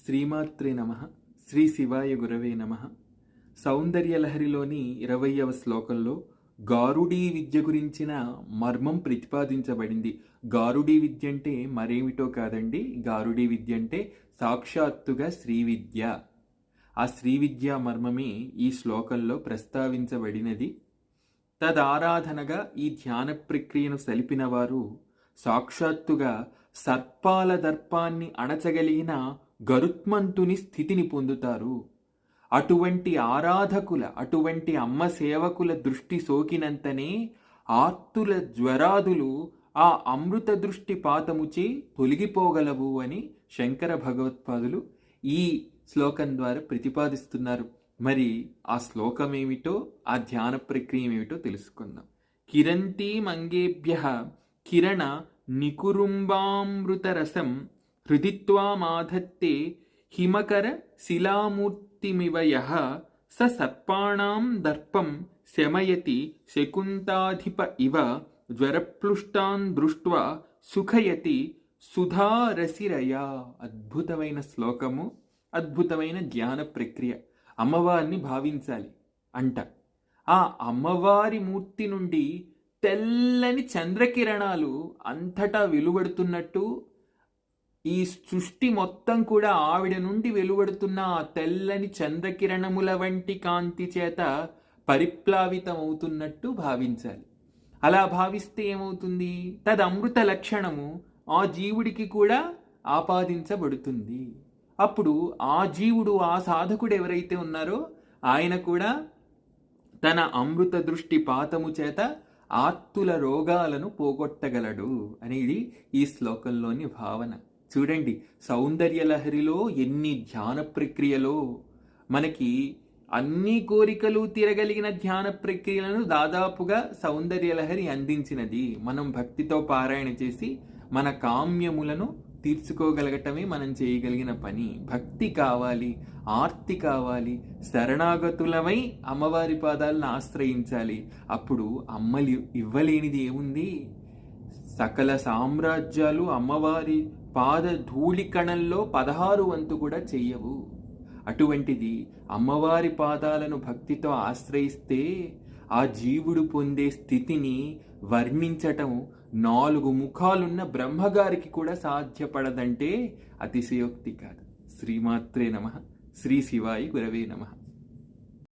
శ్రీమాత్రే నమః. శ్రీ శివాయ గురవే నమః. సౌందర్యలహరిలోని 20వ శ్లోకంలో గారుడీ విద్య గురించిన మర్మం ప్రతిపాదించబడింది. గారుడీ విద్య అంటే మరేమిటో కాదండి. గారుడీ విద్య అంటే సాక్షాత్తుగా శ్రీ విద్య. ఆ శ్రీ విద్యా మర్మమే ఈ శ్లోకంలో ప్రస్తావించబడినది. తదారాధనగా ఈ ధ్యాన ప్రక్రియను సలిపిన వారు సాక్షాత్తుగా సర్పాల దర్పాన్ని అణచగలిగిన గరుత్మంతుని స్థితిని పొందుతారు. అటువంటి ఆరాధకుల, అటువంటి అమ్మ సేవకుల దృష్టి సోకినంతనే ఆర్తుల జ్వరాదులు ఆ అమృత దృష్టి పాతముచే తొలగిపోగలవు అని శంకర భగవత్పాదులు ఈ శ్లోకం ద్వారా ప్రతిపాదిస్తున్నారు. మరి ఆ శ్లోకం ఏమిటో, ఆ ధ్యాన ప్రక్రియ ఏమిటో తెలుసుకుందాం. కిరంతీ మంగేభ్యః కిరణ నికురుంబామృతరసం హృదిత్వామాధత్తే హిమకర శిలామూర్తిమివ యః స సర్పాణాం దర్పం శమయతి శకుంతాధిప ఇవ జ్వరప్లుష్టాన్ దృష్ట్వా సుఖయతి సుధారసిరయా. అద్భుతమైన శ్లోకము, అద్భుతమైన ధ్యాన ప్రక్రియ. అమ్మవారిని భావించాలి అంట. ఆ అమ్మవారి మూర్తి నుండి తెల్లని చంద్రకిరణాలు అంతటా వెలువడుతున్నట్టు, ఈ సృష్టి మొత్తం కూడా ఆవిడ నుండి వెలువడుతున్న ఆ తెల్లని చంద్రకిరణముల వంటి కాంతి చేత పరిప్లావితమవుతున్నట్టు భావించాలి. అలా భావిస్తే ఏమవుతుంది? తదమృత లక్షణము ఆ జీవుడికి కూడా ఆపాదించబడుతుంది. అప్పుడు ఆ జీవుడు, ఆ సాధకుడు ఎవరైతే ఉన్నారో ఆయన కూడా తన అమృత దృష్టి పాతము చేత ఆర్తుల రోగాలను పోగొట్టగలడు అనేది ఈ శ్లోకంలోని భావన. చూడండి, సౌందర్యలహరిలో ఎన్ని ధ్యాన ప్రక్రియలో మనకి అన్ని కోరికలు తీరగలిగిన ధ్యాన ప్రక్రియలను దాదాపుగా సౌందర్యలహరి అందించినది. మనం భక్తితో పారాయణ చేసి మన కామ్యములను తీర్చుకోగలగటమే మనం చేయగలిగిన పని. భక్తి కావాలి, ఆర్తి కావాలి, శరణాగతులమై అమ్మవారి పాదాలను ఆశ్రయించాలి. అప్పుడు అమ్మలు ఇవ్వలేనిది ఏముంది? సకల సామ్రాజ్యాలు అమ్మవారి పాద ధూళి కణంలో 16 వంతు కూడా చెయ్యవు. అటువంటిది అమ్మవారి పాదాలను భక్తితో ఆశ్రయిస్తే ఆ జీవుడు పొందే స్థితిని వర్ణించటం 4 ముఖాలున్న బ్రహ్మగారికి కూడా సాధ్యపడదంటే అతిశయోక్తి కాదు. శ్రీమాత్రే నమః. శ్రీ శివాయ గురవే నమః.